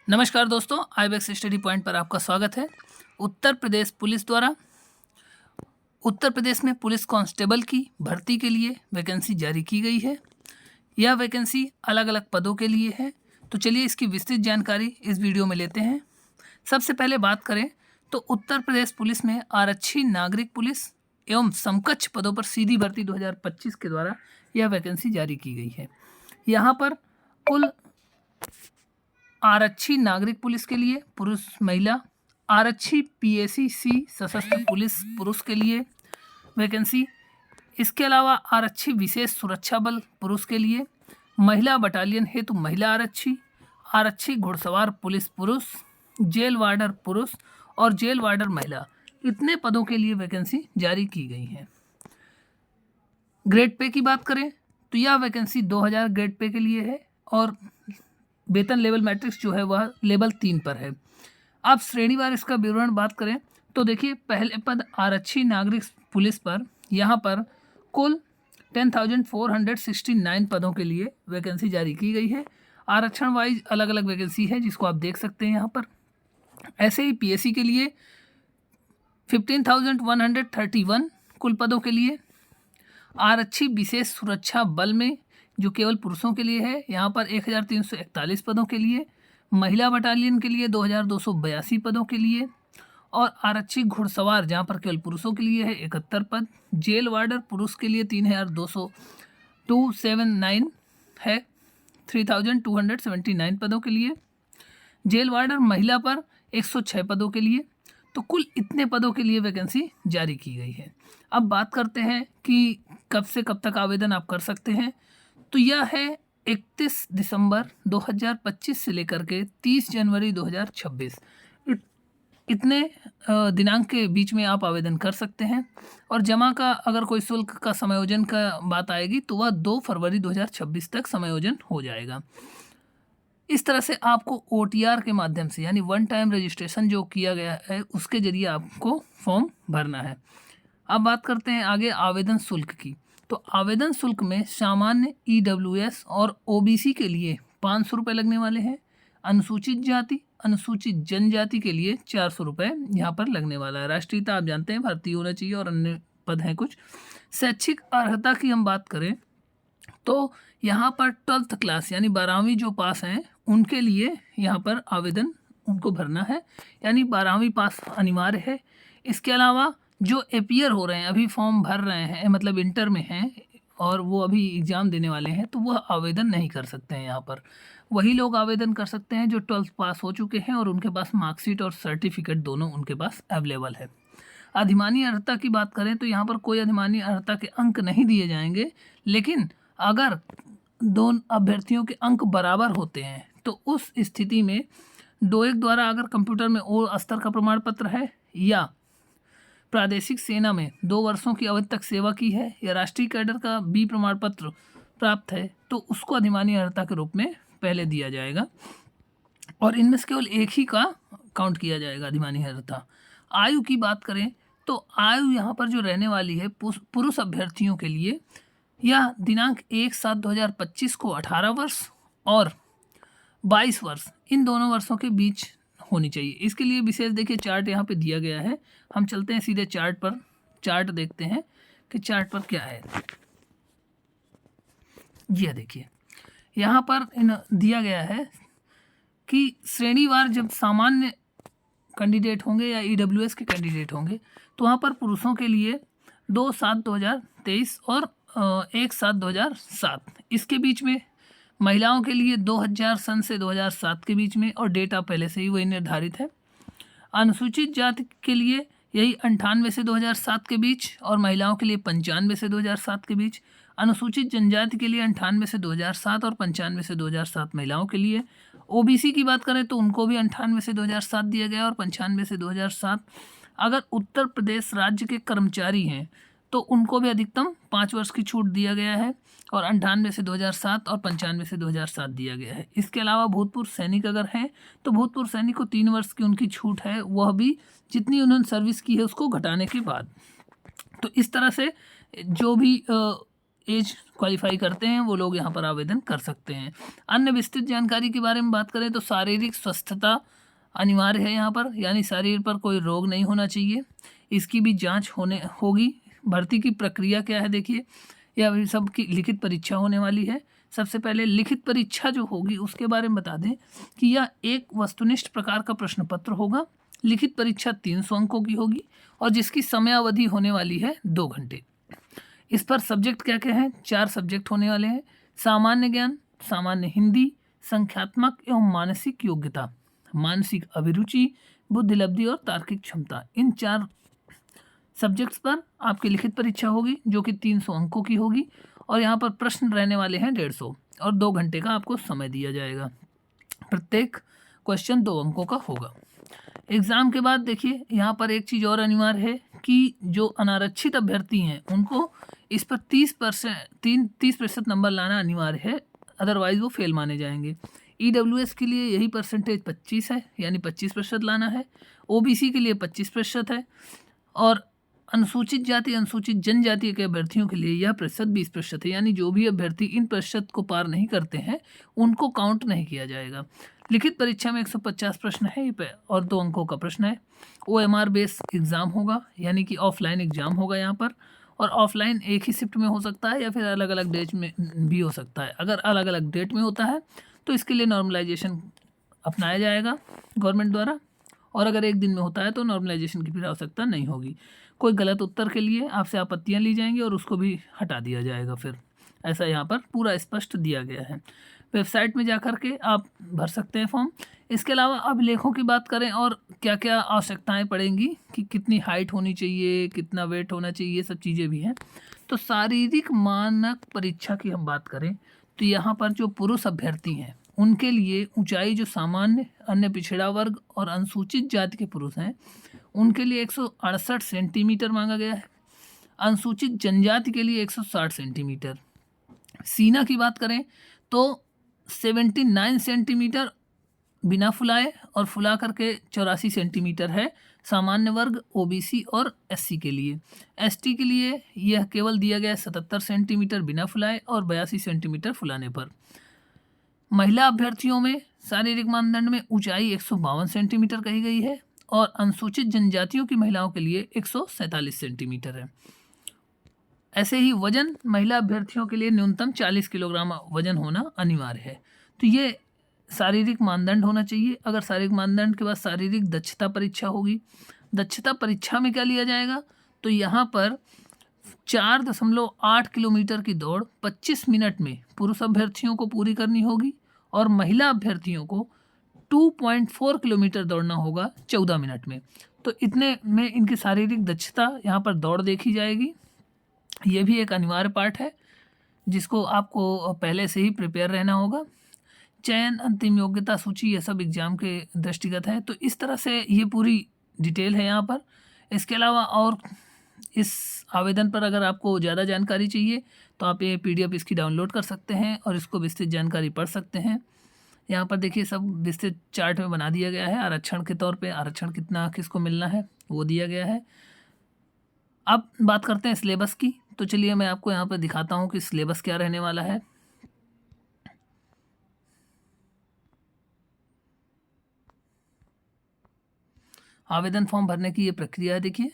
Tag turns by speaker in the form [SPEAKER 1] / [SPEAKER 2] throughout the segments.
[SPEAKER 1] नमस्कार दोस्तों, Ibex study point पर आपका स्वागत है। उत्तर प्रदेश पुलिस द्वारा उत्तर प्रदेश में पुलिस कांस्टेबल की भर्ती के लिए वैकेंसी जारी की गई है। यह वैकेंसी अलग अलग पदों के लिए है। तो चलिए इसकी विस्तृत जानकारी इस वीडियो में लेते हैं। सबसे पहले बात करें तो उत्तर प्रदेश पुलिस में आरक्षी नागरिक पुलिस एवं समकक्ष पदों पर सीधी भर्ती 2025 के द्वारा यह वैकेंसी जारी की गई है। यहाँ पर कुल आरक्षी नागरिक पुलिस के लिए पुरुष महिला, आरक्षी पीएसी सशस्त्र पुलिस पुरुष के लिए वैकेंसी, इसके अलावा आरक्षी विशेष सुरक्षा बल पुरुष के लिए, महिला बटालियन हेतु महिला आरक्षी, आरक्षी घुड़सवार पुलिस पुरुष, जेल वार्डर पुरुष और जेल वार्डर महिला, इतने पदों के लिए वैकेंसी जारी की गई है। ग्रेड पे की बात करें तो यह वैकेंसी 2000 ग्रेड पे के लिए है और वेतन लेवल मैट्रिक्स जो है वह लेवल 3 पर है। अब श्रेणीवार इसका विवरण बात करें तो देखिए, पहले पद आरक्षी नागरिक पुलिस पर यहाँ पर कुल 10,469 पदों के लिए वैकेंसी जारी की गई है। आरक्षण वाइज अलग अलग वैकेंसी है जिसको आप देख सकते हैं यहाँ पर। ऐसे ही पीएसी के लिए 15,131 कुल पदों के लिए, आरक्षी विशेष सुरक्षा बल में जो केवल पुरुषों के लिए है यहाँ पर 1,341 पदों के लिए, महिला बटालियन के लिए 2,282 पदों के लिए और आरक्षी घुड़सवार जहाँ पर केवल पुरुषों के लिए है 71 पद, जेल वार्डर पुरुष के लिए 3,279 है 3,279 पदों के लिए, जेल वार्डर महिला पर 106 पदों के लिए। तो कुल इतने पदों के लिए वैकेंसी जारी की गई है। अब बात करते हैं कि कब से कब तक आवेदन आप कर सकते हैं। तो यह है 31 दिसंबर 2025 से लेकर के 30 जनवरी 2026 इतने दिनांक के बीच में आप आवेदन कर सकते हैं। और जमा का अगर कोई शुल्क का समायोजन का बात आएगी तो वह 2 फरवरी 2026 तक समायोजन हो जाएगा। इस तरह से आपको OTR के माध्यम से यानी वन टाइम रजिस्ट्रेशन जो किया गया है उसके जरिए आपको फॉर्म भरना है। अब बात करते हैं आगे आवेदन शुल्क की। तो आवेदन शुल्क में सामान्य EWS और OBC के लिए 500 रुपये लगने वाले हैं। अनुसूचित जाति अनुसूचित जनजाति के लिए 400 रुपये यहाँ पर लगने वाला है। राष्ट्रीयता आप जानते हैं भारतीय होना चाहिए और अन्य पद हैं कुछ। शैक्षिक अर्हता की हम बात करें तो यहाँ पर 12th क्लास यानी 12वीं जो पास हैं उनके लिए यहाँ पर आवेदन उनको भरना है, यानी 12वीं पास अनिवार्य है। इसके अलावा जो अपीयर हो रहे हैं, अभी फॉर्म भर रहे हैं, मतलब इंटर में हैं और वो अभी एग्ज़ाम देने वाले हैं, तो वह आवेदन नहीं कर सकते हैं। यहाँ पर वही लोग आवेदन कर सकते हैं जो 12th पास हो चुके हैं और उनके पास मार्कशीट और सर्टिफिकेट दोनों उनके पास अवेलेबल है। अधिमानी अर्हता की बात करें तो यहाँ पर कोई अधिमानी अर्हता के अंक नहीं दिए जाएंगे, लेकिन अगर दोनों अभ्यर्थियों के अंक बराबर होते हैं तो उस स्थिति में डोएक द्वारा अगर कंप्यूटर में ओ स्तर का प्रमाण पत्र है या प्रादेशिक सेना में 2 वर्षों की अवधि तक सेवा की है या राष्ट्रीय कैडर का B प्रमाण पत्र प्राप्त है तो उसको अधिमानी अर्हता के रूप में पहले दिया जाएगा और इनमें से केवल एक ही का काउंट किया जाएगा अधिमानी अर्हता। आयु की बात करें तो आयु यहाँ पर जो रहने वाली है पुरुष अभ्यर्थियों के लिए यह दिनांक 1/7/2025 को 18 वर्ष और 22 वर्ष इन दोनों वर्षों के बीच होनी चाहिए। इसके लिए विशेष देखिए चार्ट यहाँ पे दिया गया है। हम चलते हैं सीधे चार्ट पर, चार्ट देखते हैं कि चार्ट पर क्या है। यह देखिए यहाँ पर दिया गया है कि श्रेणीवार जब सामान्य कैंडिडेट होंगे या EWS के कैंडिडेट होंगे तो वहाँ पर पुरुषों के लिए 2/7/2023 और 1/7/2007 इसके बीच में, महिलाओं के लिए 2000 सन से 2007 के बीच में और डेटा पहले से ही वही निर्धारित है। अनुसूचित जाति के लिए यही 98 से 2007 के बीच और महिलाओं के लिए 95 से 2007 के बीच। अनुसूचित जनजाति के लिए 98 से 2007 और 95 से 2007 महिलाओं के लिए। OBC की बात करें तो उनको भी 98 से 2007 दिया गया और 95 से 2007। अगर उत्तर प्रदेश राज्य के कर्मचारी हैं तो उनको भी अधिकतम 5 वर्ष की छूट दिया गया है और 98 से 2007 और 95 से 2007 दिया गया है। इसके अलावा भूतपूर्व सैनिक अगर हैं तो भूतपूर्व सैनिक को 3 वर्ष की उनकी छूट है, वह भी जितनी उन्होंने सर्विस की है उसको घटाने के बाद। तो इस तरह से जो भी एज क्वालिफाई करते हैं वो लोग यहाँ पर आवेदन कर सकते हैं। अन्य विस्तृत जानकारी के बारे में बात करें तो शारीरिक स्वस्थता अनिवार्य है यहाँ पर, यानी शरीर पर कोई रोग नहीं होना चाहिए, इसकी भी जांच होगी। भर्ती की प्रक्रिया क्या है देखिए, यह अभी सबकी लिखित परीक्षा होने वाली है। सबसे पहले लिखित परीक्षा जो होगी उसके बारे में बता दें कि यह एक वस्तुनिष्ठ प्रकार का प्रश्न पत्र होगा। लिखित परीक्षा 300 अंकों की होगी और जिसकी समयावधि होने वाली है 2 घंटे। इस पर सब्जेक्ट क्या क्या हैं? 4 सब्जेक्ट होने वाले हैं। सामान्य ज्ञान, सामान्य हिंदी, संख्यात्मक एवं मानसिक योग्यता, मानसिक अभिरुचि, बुद्धिलब्धि और तार्किक क्षमता। इन 4 सब्जेक्ट्स पर आपकी लिखित परीक्षा होगी जो कि 300 अंकों की होगी और यहाँ पर प्रश्न रहने वाले हैं 150 और 2 घंटे का आपको समय दिया जाएगा। प्रत्येक क्वेश्चन 2 अंकों का होगा। एग्ज़ाम के बाद देखिए यहाँ पर एक चीज़ और अनिवार्य है कि जो अनारक्षित अभ्यर्थी हैं उनको इस पर 30% नंबर लाना अनिवार्य है, अदरवाइज़ वो फेल माने जाएंगे। EWS के लिए यही परसेंटेज 25 है, यानी 25% लाना है। OBC के लिए 25% है और अनुसूचित जाति अनुसूचित जनजाति के अभ्यर्थियों के लिए यह प्रतिशत 20% है, यानी जो भी अभ्यर्थी इन प्रतिशत को पार नहीं करते हैं उनको काउंट नहीं किया जाएगा। लिखित परीक्षा में 150 प्रश्न है और 2 अंकों का प्रश्न है। OMR बेस एग्ज़ाम होगा, यानी कि ऑफलाइन एग्ज़ाम होगा यहाँ पर, और ऑफलाइन एक ही शिफ्ट में हो सकता है या फिर अलग अलग डेट में भी हो सकता है। अगर अलग अलग डेट में होता है तो इसके लिए नॉर्मलाइजेशन अपनाया जाएगा गवर्नमेंट द्वारा, और अगर एक दिन में होता है तो नॉर्मलाइजेशन की फिर आवश्यकता नहीं होगी। कोई गलत उत्तर के लिए आपसे आपत्तियां ली जाएंगी और उसको भी हटा दिया जाएगा फिर, ऐसा यहाँ पर पूरा स्पष्ट दिया गया है। वेबसाइट में जा कर के आप भर सकते हैं फॉर्म। इसके अलावा अभिलेखों की बात करें और क्या क्या आवश्यकताएं पड़ेंगी कि कितनी हाइट होनी चाहिए, कितना वेट होना चाहिए, ये सब चीज़ें भी हैं। तो शारीरिक मानक परीक्षा की हम बात करें तो यहाँ पर जो पुरुष अभ्यर्थी हैं उनके लिए ऊंचाई जो सामान्य, अन्य पिछड़ा वर्ग और अनुसूचित जाति के पुरुष हैं उनके लिए 168 सेंटीमीटर मांगा गया है। अनुसूचित जनजाति के लिए 160 सेंटीमीटर। सीना की बात करें तो 79 सेंटीमीटर बिना फुलाए और फुला करके 84 सेंटीमीटर है सामान्य वर्ग, OBC और SC के लिए। ST के लिए यह केवल दिया गया 77 सेंटीमीटर बिना फुलाए और 82 सेंटीमीटर फुलाने पर। महिला अभ्यर्थियों में शारीरिक मानदंड में ऊंचाई 152 सेंटीमीटर कही गई है और अनुसूचित जनजातियों की महिलाओं के लिए 147 सेंटीमीटर है। ऐसे ही वजन महिला अभ्यर्थियों के लिए न्यूनतम 40 किलोग्राम वजन होना अनिवार्य है। तो ये शारीरिक मानदंड होना चाहिए। अगर शारीरिक मानदंड के बाद शारीरिक दक्षता परीक्षा होगी। दक्षता परीक्षा में क्या लिया जाएगा तो यहाँ पर 4.8 किलोमीटर की दौड़ 25 मिनट में पुरुष अभ्यर्थियों को पूरी करनी होगी और महिला अभ्यर्थियों को 2.4 किलोमीटर दौड़ना होगा 14 मिनट में। तो इतने में इनकी शारीरिक दक्षता यहाँ पर दौड़ देखी जाएगी। ये भी एक अनिवार्य पार्ट है जिसको आपको पहले से ही प्रिपेयर रहना होगा। चयन, अंतिम योग्यता सूची, ये सब एग्जाम के दृष्टिगत है। तो इस तरह से ये पूरी डिटेल है यहाँ पर। इसके अलावा और इस आवेदन पर अगर आपको ज़्यादा जानकारी चाहिए तो आप ये PDF इसकी डाउनलोड कर सकते हैं और इसको विस्तृत जानकारी पढ़ सकते हैं। यहाँ पर देखिए सब विस्तृत चार्ट में बना दिया गया है। आरक्षण के तौर पे आरक्षण कितना किसको मिलना है वो दिया गया है। अब बात करते हैं सिलेबस की। तो चलिए मैं आपको यहाँ पर दिखाता हूँ कि सिलेबस क्या रहने वाला है। आवेदन फॉर्म भरने की ये प्रक्रिया देखिए।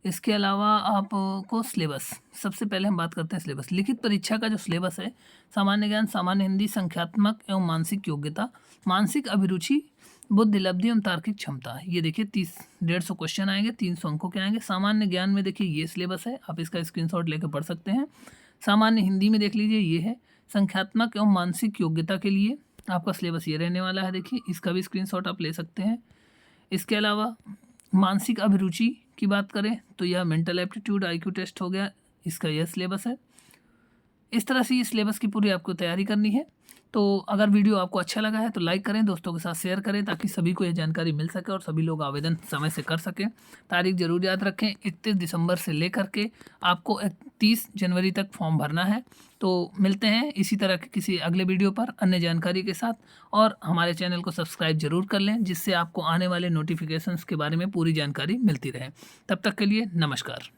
[SPEAKER 1] इसके अलावा आपको सिलेबस, सबसे पहले हम बात करते हैं सिलेबस। लिखित परीक्षा का जो सिलेबस है, सामान्य ज्ञान, सामान्य हिंदी, संख्यात्मक एवं मानसिक योग्यता, मानसिक अभिरुचि, बुद्धिलब्धि एवं तार्किक क्षमता। ये देखिए 150 क्वेश्चन आएंगे, 300 अंकों के आएंगे। सामान्य ज्ञान में देखिए ये सिलेबस है, आप इसका स्क्रीनशॉट लेकर पढ़ सकते हैं। सामान्य हिंदी में देख लीजिए ये है। संख्यात्मक एवं मानसिक योग्यता के लिए आपका सिलेबस ये रहने वाला है, देखिए इसका भी स्क्रीनशॉट आप ले सकते हैं। इसके अलावा मानसिक अभिरुचि की बात करें तो यह मेंटल एप्टीट्यूड IQ टेस्ट हो गया, इसका यह सिलेबस है। इस तरह से ये सिलेबस की पूरी आपको तैयारी करनी है। तो अगर वीडियो आपको अच्छा लगा है तो लाइक करें, दोस्तों के साथ शेयर करें ताकि सभी को यह जानकारी मिल सके और सभी लोग आवेदन समय से कर सकें। तारीख जरूर याद रखें, 31 दिसंबर से लेकर के आपको 30 जनवरी तक फॉर्म भरना है। तो मिलते हैं इसी तरह के किसी अगले वीडियो पर अन्य जानकारी के साथ, और हमारे चैनल को सब्सक्राइब जरूर कर लें जिससे आपको आने वाले नोटिफिकेशंस के बारे में पूरी जानकारी मिलती रहे। तब तक के लिए नमस्कार।